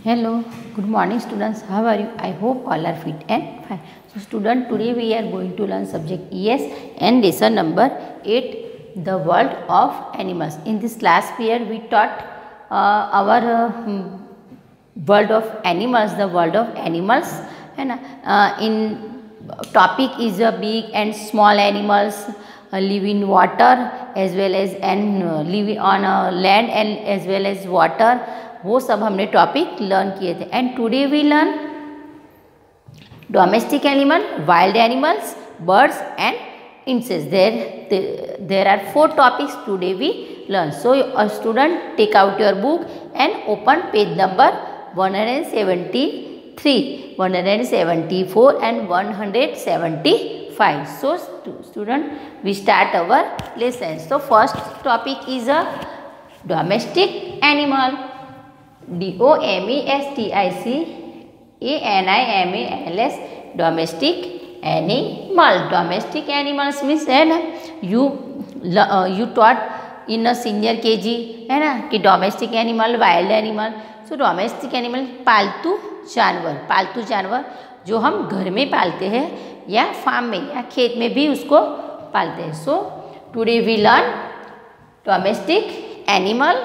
Hello, good morning students. How are you? I hope all are fit and fine. So student, today we are going to learn subject ES and lesson number 8, the world of animals. In this last period we taught our world of animals, the world of animals, and in topic is big and small animals live in water as well as live on land and as well as water. वो सब हमने topic learn किए थे. And today we learn domestic animal, wild animals, birds and insects. There are 4 topics today we learn. So student, take out your book and open page number 173, 174 and 175. So student, we start our lesson. So first topic is a domestic animal. DOMESTIC ANIMALS, domestic animal. Domestic animals means है ना, you taught in a senior KG है ना कि domestic animal, wild animal. So domestic animal पालतू जानवर जो हम घर में पालते हैं या फार्म में या खेत में भी उसको पालते हैं. So today we learn domestic animal.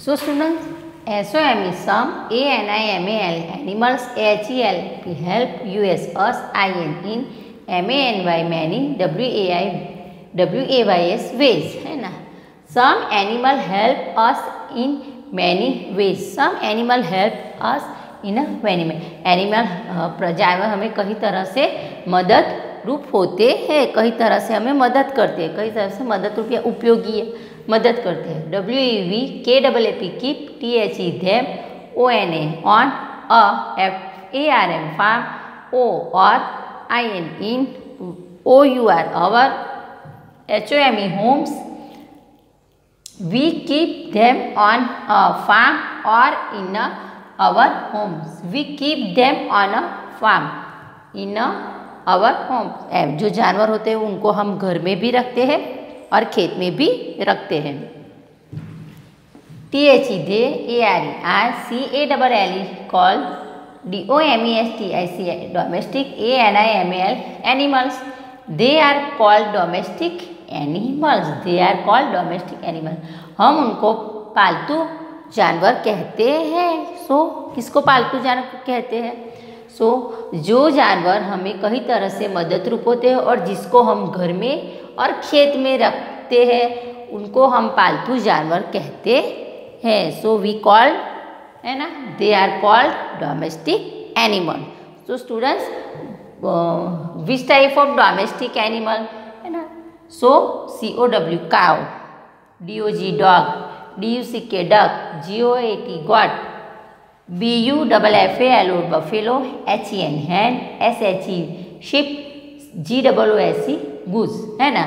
So students, SOM is some, ANIMAL, animals, HELP, help, US, us, IN, in, MANY, many, WAYS, ways, है ना. Some animal help us in many ways. Some animal help us in a many ways. Animal जानवर हमें कई तरह से मदद रूप होते हैं, कई तरह से हमें मदद करते हैं, कई तरह से मदद रूप या उपयोगी मदद करते हैं. WEV, KAAP, keep, THE, them, ONA, on, FARM, farm, O or IN, in, OUR, our, HOME, homes. We keep them on a farm or in our homes. We keep them on a farm in our homes. जो जानवर होते हैं उनको हम घर में भी रखते हैं और खेत में भी रखते हैं. THE, they, ARE, CALLE, called, DOMESTIC, domestic, ANIMAL, animals. They are called domestic animals. They are called domestic animals. हम उनको पालतू जानवर कहते हैं. सो किसको पालतू जानवर कहते हैं? सो जो जानवर हमें कई तरह से मदद रूप होते हैं और जिसको हम घर में और खेत में रखते हैं उनको हम पालतू जानवर कहते हैं. सो वी कॉल्ड, है ना, they are called domestic animal. So students, which type of domestic animal, है ना. So COW, cow, DOG, dog, DUCK, duck, GOAT, goat, BUFFALO, buffalo, HEN, hen, SHE, sheep, GOOSE, goose, है ना.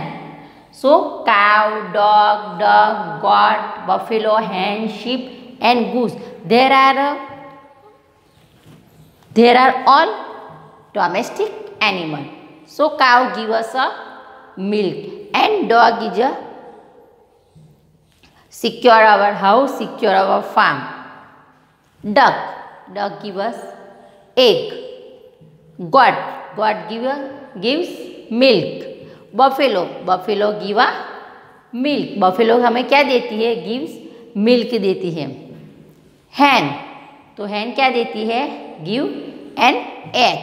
So cow, dog, duck, goat, buffalo, hen, sheep and goose, there are all domestic animal. So cow give us a milk and dog is a secure our house, secure our farm. Duck give us egg. Goat gives milk. Buffalo give a milk. Buffalo हमें क्या देती है? gives milk देती है. hen, तो hen क्या देती है? give an egg.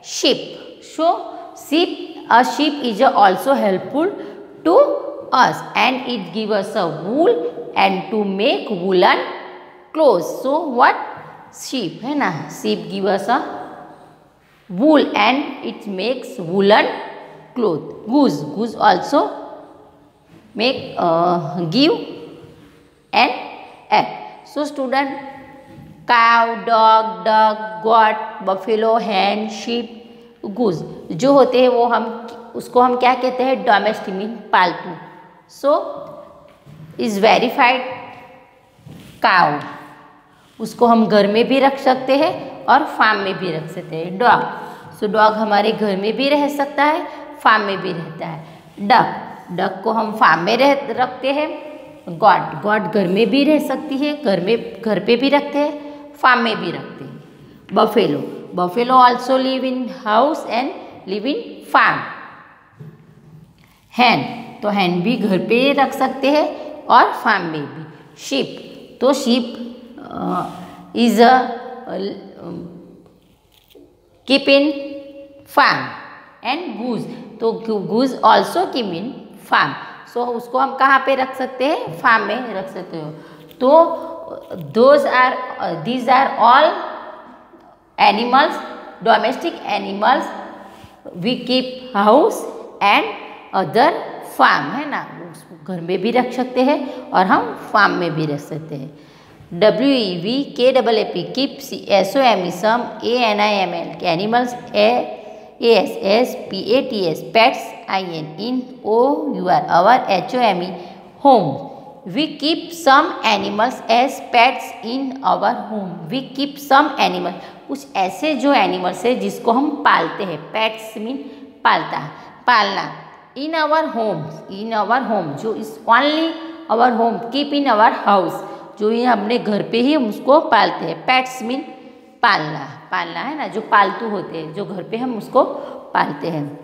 Sheep, so a sheep is also helpful to us and it gives us a wool and to make woolen clothes. So what? Sheep, है ना, sheep give us a wool and it makes woolen cloth. Goose also make give an egg. So student, cow, dog, duck, goat, buffalo, hen, sheep, goose जो होते हैं वो उसको हम क्या कहते हैं? डोमेस्टिक, मीन पालतू. सो इज वेरीफाइड काउ, उसको हम घर में भी रख सकते हैं और फार्म में भी रख सकते हैं. डॉग, सो डॉग हमारे घर में भी रह सकता है, फार्म में भी रहता है. डक, डक को हम फार्म में रखते हैं। गॉट, गॉट घर में भी रह सकती है, घर पे भी रखते हैं, फार्म में भी रखते हैं। Buffalo, buffalo also live in house and live in farm. Hen, तो हैन भी घर पे रख सकते हैं और फार्म में भी। शीप, तो sheep is a keep in farm. And goose, तो goose also keep in farm. So उसको हम कहाँ पे रख सकते हैं? फार्म में रख सकते हो। तो these are all animals, domestic animals we keep house and other farm, है ना, घर में भी रख सकते हैं और हम फार्म में भी रख सकते हैं। WEVKAAP keep, SOME some, ANIML animals, ASS PATS pets, IN OUR our, HOME home. We keep some animals as pets in our home. We keep some animals, कुछ ऐसे जो एनिमल्स है जिसको हम पालते हैं। पेट्स मीन पालता, पालना। In our home, in our home, जो is only our home. Keep in our house, जो ये अपने घर पे ही हम उसको पालते हैं। पेट्स मीन पालना, पालना है ना, जो पालतू होते हैं, जो घर पे हम उसको पालते हैं।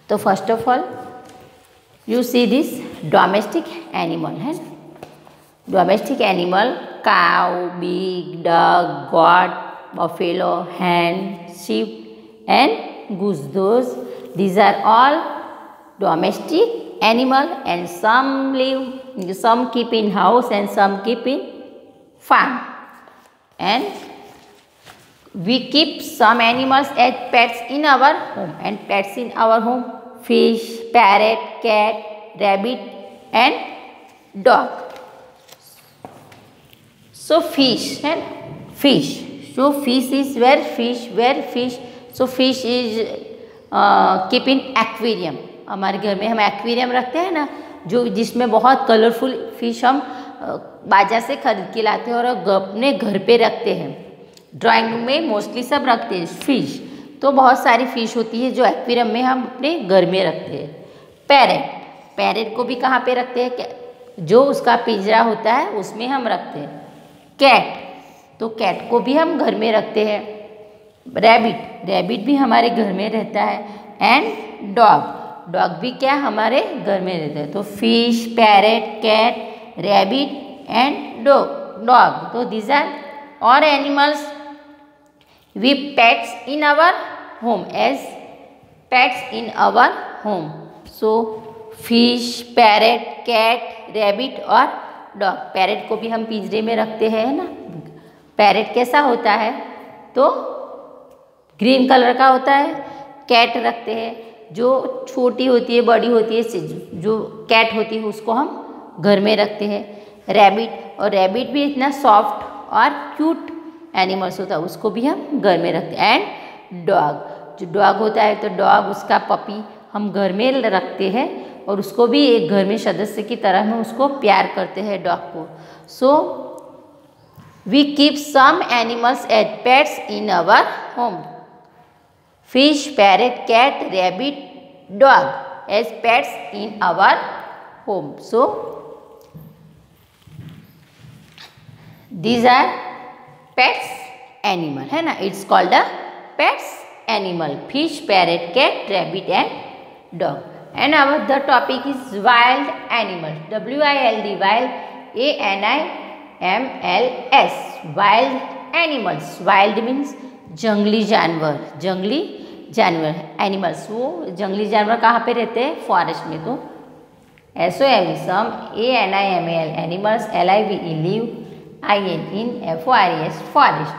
तो first of all you see this domestic animal है ना, domestic animal cow, pig, dog, goat, buffalo, hen, sheep and goose. These are all domestic animal, and some keep in house and some keep in farm. And we keep some animals as pets in our home, and pets in our home: fish, parrot, cat, rabbit and dog. So fish and fish. So fish is where fish. So fish is keep in aquarium. हमारे घर में हम aquarium रखते हैं ना, जो जिसमें बहुत कलरफुल फिश हम बाजार से खरीद के लाते हैं और अपने घर पे रखते हैं। ड्राइंग में मोस्टली सब रखते हैं फिश। तो बहुत सारी फिश होती है जो एक्वेरियम में हम अपने घर में रखते हैं। पैरेट, पैरेट को भी कहाँ पे रखते हैं? जो उसका पिंजरा होता है उसमें हम रखते हैं। कैट, तो कैट को भी हम घर में रखते हैं। रैबिट, रैबिट भी हमारे घर में रहता है। एंड डॉग, डॉग भी क्या हमारे घर में रहता है। तो fish, parrot, cat, rabbit and dog. तो these are all animals we pets in our home, as pets in our home. So fish, parrot, cat, rabbit और डॉग। पैरेट को भी हम पिंजरे में रखते हैं ना। पैरेट कैसा होता है? तो ग्रीन कलर का होता है। कैट रखते हैं, जो छोटी होती है, बड़ी होती है, जो कैट होती है उसको हम घर में रखते हैं। रैबिट, और रैबिट भी इतना सॉफ्ट और क्यूट एनिमल्स होता है, उसको भी हम घर में रखते हैं। एंड डॉग, जो डॉग होता है, तो डॉग उसका पपी हम घर में रखते हैं और उसको भी एक घर में सदस्य की तरह हम उसको प्यार करते हैं, डॉग को। So we keep some animals as pets in our home. Fish, parrot, cat, rabbit, dog as pets in our home. So these are pets animal, है ना, it's called a pets animal. Fish, parrot, cat, rabbit and dog. And our the topic is wild animals. WILD, wild, ANIMALS, wild animals. Wild means जंगली जानवर, जंगली जानवर animals. वो जंगली जानवर कहाँ पे रहते हैं? फॉरेस्ट में। तो SOME some, ANIMAL animals, LIVE live, IN FOREST, forest.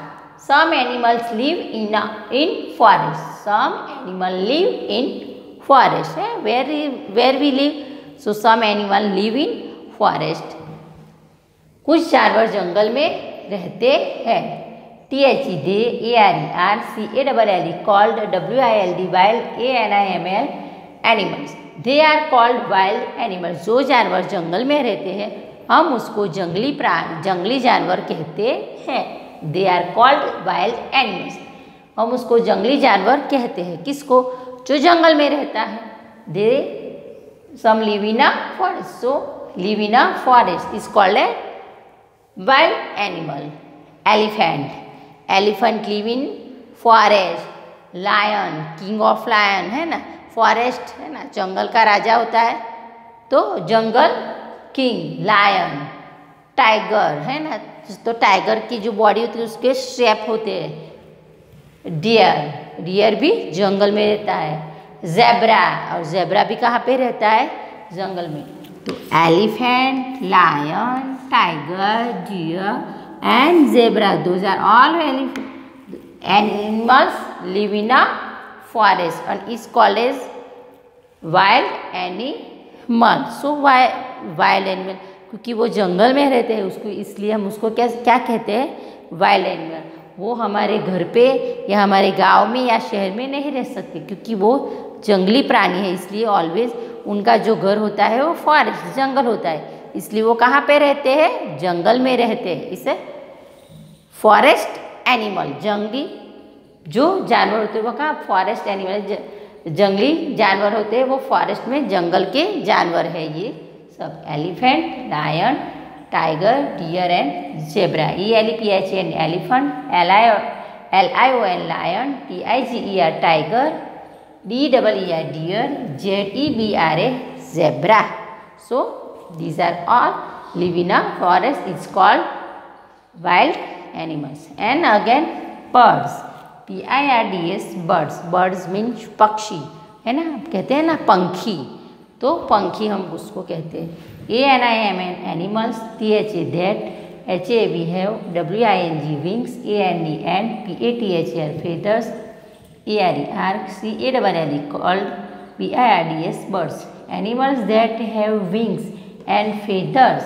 Some animals live in forest. Some animal live in forest. Where we live? So some animal live in forest. कुछ जानवर जंगल में रहते हैं। THE, ARERCALLE called WILD, wild, ANIMAL animals. They are called wild animals. जो जानवर जंगल में रहते हैं हम उसको जंगली जानवर कहते हैं। They are called wild animals. हम उसको जंगली जानवर कहते हैं। किसको? जो जंगल में रहता है। They some live in a forest. So live in a forest is called a wild animal. Elephant. Elephant live in forest. Lion, king of lion है ना, फॉरेस्ट है ना, जंगल का राजा होता है, तो जंगल किंग लायन. टाइगर है ना, तो टाइगर की जो बॉडी होती है उसके शेप होते हैं. डियर, डियर भी जंगल में रहता है. ज़ेब्रा, और ज़ेब्रा भी कहाँ पे रहता है, जंगल में. तो elephant, lion, tiger, deer and zebra, those are all animals live in a forest and is called as wild animal. So wild animal, क्योंकि वो जंगल में रहते हैं उसको, इसलिए हम उसको क्या कहते हैं, वाइल्ड एनिमल. वो हमारे घर पे या हमारे गांव में या शहर में नहीं रह सकते, क्योंकि वो जंगली प्राणी है. इसलिए ऑलवेज उनका जो घर होता है वो फॉरेस्ट, जंगल होता है. इसलिए वो कहाँ पे रहते हैं, जंगल में रहते हैं. इसे फॉरेस्ट एनिमल, जंगली जो जानवर होते हैं वो कहाँ, फॉरेस्ट एनिमल, जंगली जानवर होते हैं वो फॉरेस्ट में, जंगल के जानवर है ये सब. Elephant, lion, tiger, deer and zebra. ELEPHAN elephant, LION lion, TIGER tiger, DEER deer, ZEBRA zebra. So these are all live in a forest, it's called wild animals. And again birds, PIRDS birds. Birds means पक्षी है ना, कहते हैं ना पंखी, तो पंखी हम उसको कहते हैं. ANIMAL animals, THA that, HAV have, WING wings, AND and, PATHR feathers, ARE arc, CALLE called BIRDS birds. Animals that have wings and feathers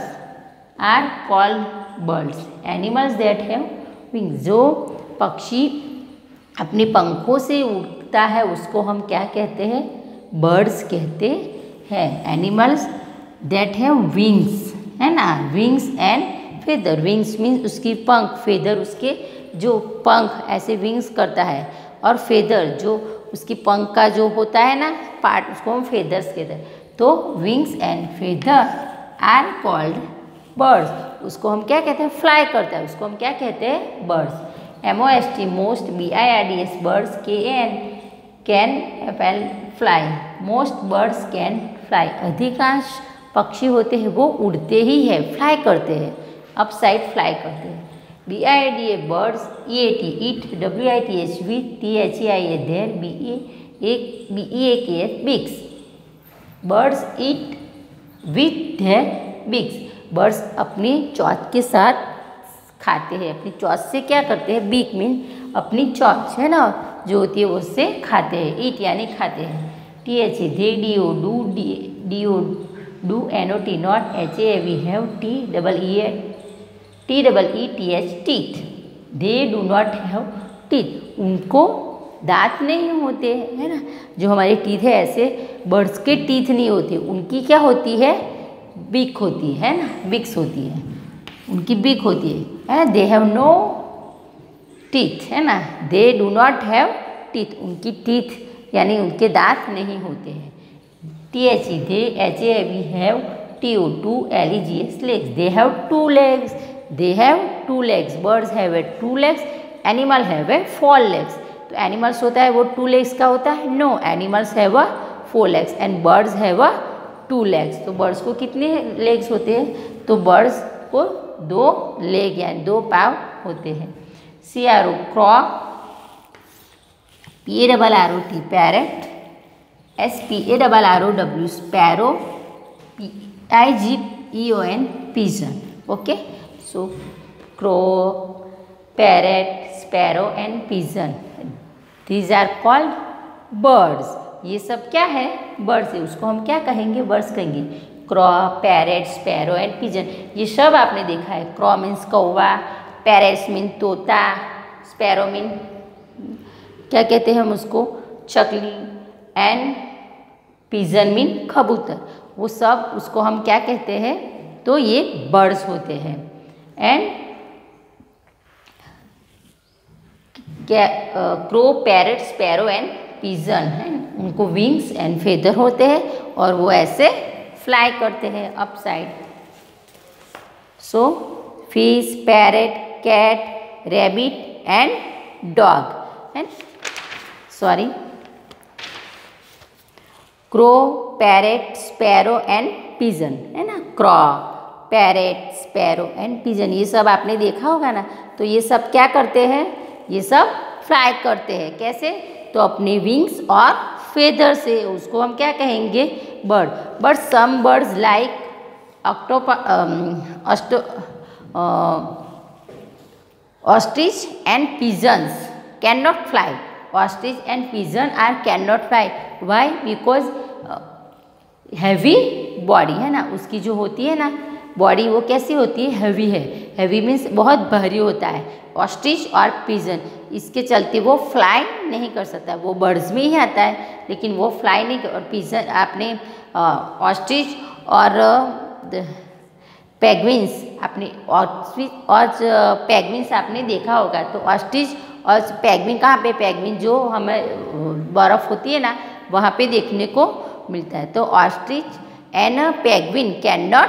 are called birds. Animals that have wings, जो पक्षी अपने पंखों से उड़ता है उसको हम क्या कहते हैं, बर्ड्स कहते हैं. एनिमल्स दैट हैव विंग्स है ना, wings and feather. Wings means उसकी पंख, फेदर उसके जो पंख ऐसे विंग्स करता है, और फेदर जो उसकी पंख का जो होता है ना पार्ट, उसको हम फेदर्स कहते हैं. तो wings and feather are called birds. उसको हम क्या कहते हैं, फ्लाई करता है, उसको हम क्या कहते हैं, birds. MOST most, BIRDS birds, KAN can Apple fly. Most birds can fly. अधिकांश पक्षी होते हैं वो उड़ते ही है, फ्लाई करते हैं, अप साइड फ्लाई करते हैं. BIDA birds, EAT eat, WITH with, THEIA their, BEAKS beaks. Birds eat with their beaks. Birds अपनी चोंच के साथ खाते हैं. अपनी चोंच से क्या करते हैं, बीक मीन अपनी चोंच है ना जो होती है उससे खाते हैं. ईट यानी खाते हैं. THA they, DO do, DO do, NOT not, HAV have, TEETH teeth. They do not have teeth. उनको दांत नहीं होते है ना, जो हमारे टीथ है ऐसे बर्ड्स के टीथ नहीं होते. उनकी क्या होती है, बीक होती है ना, बिक्स होती है, उनकी बीक होती है. दे हैव नो टीथ है ना, they do not have teeth. उनकी टीथ यानी उनके दांत नहीं होते हैं. THE they, HAV have, TO two, LEGS legs. They have two legs. They have two legs. Birds have a two legs. Animal have a 4 legs. तो animals होता है वो 2 लेग्स का होता है, no, animals have a 4 legs and birds have a 2 legs. तो birds को कितने लेग्स होते हैं, तो बर्ड्स को 2 लेग यानी 2 पाँव होते हैं. CRO crow, PARROT parrot, SPARROW sparrow, PIGEON pigeon. Okay, so crow, parrot, sparrow and pigeon, these are called birds. ये सब क्या है, बर्ड्स है, उसको हम क्या कहेंगे, बर्ड्स कहेंगे. क्रॉ, पैरेट, स्पैरो एंड पिजन, ये सब आपने देखा है. क्रॉ मीन्स कौवा, पैरेट्स मीन तोता, स्पैरो मीन क्या कहते हैं हम उसको, चकली, एंड पिजन मीन कबूतर. वो सब उसको हम क्या कहते हैं, तो ये बर्ड्स होते हैं. एंड क्या, crow, parrot, sparrow and pigeon है, उनको विंग्स एंड फेदर होते हैं और वो ऐसे फ्लाई करते हैं up side. So fish, parrot, cat, rabbit and dog and sorry crow, parrot, sparrow and pigeon, है ना। Crow, parrot, sparrow and pigeon, ये सब आपने देखा होगा ना। तो ये सब क्या करते हैं, ये सब फ्लाई करते हैं। कैसे, तो अपने विंग्स और फेदर से। उसको हम क्या कहेंगे, bird. But some birds like ostrich and pigeons can not fly. Ostrich and pigeon are can not fly. Why, because heavy body, है ना, उसकी जो होती है ना बॉडी, वो कैसी होती है, हैवी है। हैवी मीन्स बहुत भारी होता है। ऑस्ट्रिच और पिजन, इसके चलते वो फ्लाई नहीं कर सकता। वो बर्ड्स में ही आता है लेकिन वो फ्लाई नहीं कर। और पिजन, आपने ऑस्ट्रिच और पेंगुइन्स, आपने ऑस्ट्रिच और पेंगुइन्स आपने देखा होगा। तो ऑस्ट्रिच और पेंगुइन कहाँ पे, पेंगुइन जो हमें बर्फ़ होती है ना वहाँ पे देखने को मिलता है। तो ostrich and penguin can not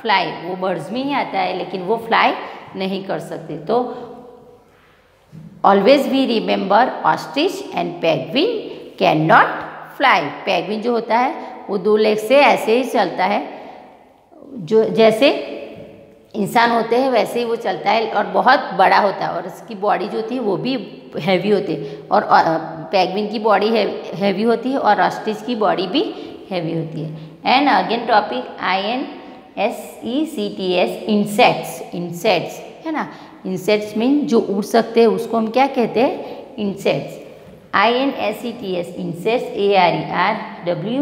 fly, वो बर्ड्स में ही आता है लेकिन वो फ्लाई नहीं कर सकते। तो always we remember ostrich and penguin can not fly. Penguin जो होता है वो 2 लेग से ऐसे ही चलता है, जो जैसे इंसान होते हैं वैसे ही वो चलता है, और बहुत बड़ा होता है। और इसकी बॉडी जो होती है वो भी हैवी होती है। और पेंगुइन की बॉडी हैवी होती है और ऑस्ट्रिच की बॉडी भी हैवी होती है। And again topic INSECTS, insects. Insects, है ना। इंसेक्ट्स मीन जो उड़ सकते हैं उसको हम क्या कहते हैं, insects. INSECTS, insects, ARERWVERY,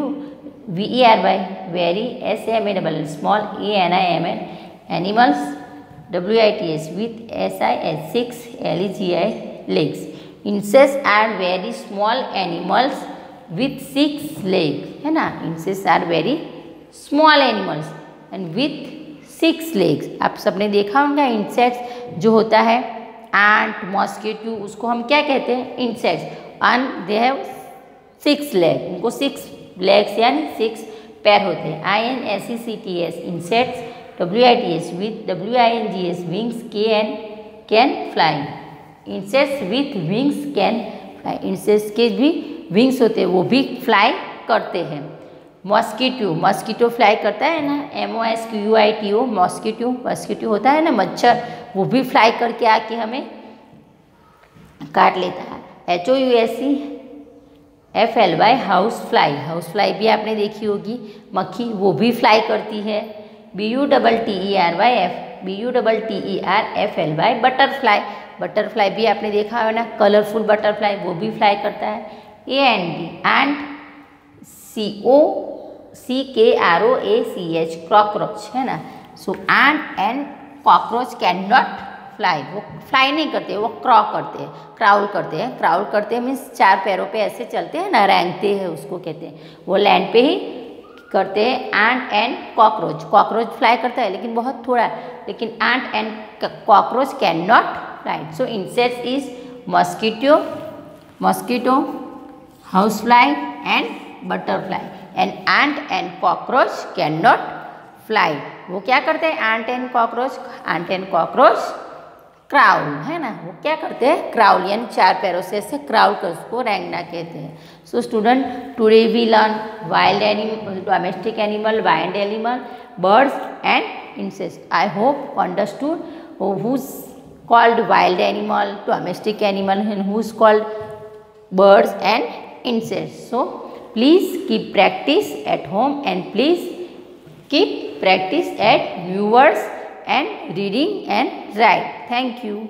very, SMALL, small, ANIMAL, animals, WITS, with SIS, 6 LEGI legs. Insects are very small animals with 6 legs, है ना। Insects are very small animals and with 6 legs। आप सबने देखा होगा इंसेक्ट्स जो होता है, एंट, मॉस्किटो, उसको हम क्या कहते हैं, insects. And they have 6 leg, उनको 6 लेग्स यानी 6 पैर होते हैं। INSECTS, insects, WITS with WINGS, wings, can fly। Insects with wings can fly, insects के भी विंग्स होते हैं, वो भी फ्लाई करते हैं। मॉस्किटो, मॉस्किटो फ्लाई करता है ना, MOSQUITO, मॉस्किटो, मॉस्किटो होता है ना मच्छर, वो भी फ्लाई करके आके हमें काट लेता है। HOUSEFLY, house fly, house fly भी आपने देखी होगी, मक्खी, वो भी फ्लाई करती है। BUTTERFLY, बटरफ्लाई, बटरफ्लाई भी आपने देखा है ना, कलरफुल बटरफ्लाई, वो भी फ्लाई करता है। एंड COCROACH, कॉकरोच, है ना। So and cockroach can not fly, वो फ्लाई नहीं करते, वो क्रॉ करते हैं, क्राउल करते हैं। क्राउल करते हैं मीन्स 4 पैरों पे ऐसे चलते हैं ना, रेंगते हैं, उसको कहते हैं। वो लैंड पे ही करते हैं। एंड कॉकरोच, कॉकरोच फ्लाई करता है लेकिन बहुत थोड़ा, लेकिन and cockroach can not fly. So insects is mosquito, house fly and butterfly. And cockroach can not fly. वो क्या करते हैं, एंट एंड कॉकरोच क्राउल, है ना। वो क्या करते हैं, क्राउल, यानी 4 पैरों से ऐसे क्राउल कर, उसको रेंगना कहते हैं। So student, today we learn wild animal, domestic animal, wild animal, birds and insects. I hope understood who's called wild animal, domestic animal, and who's called birds and insects. So please keep practice at home and please keep practice at viewers and reading and write. Thank you.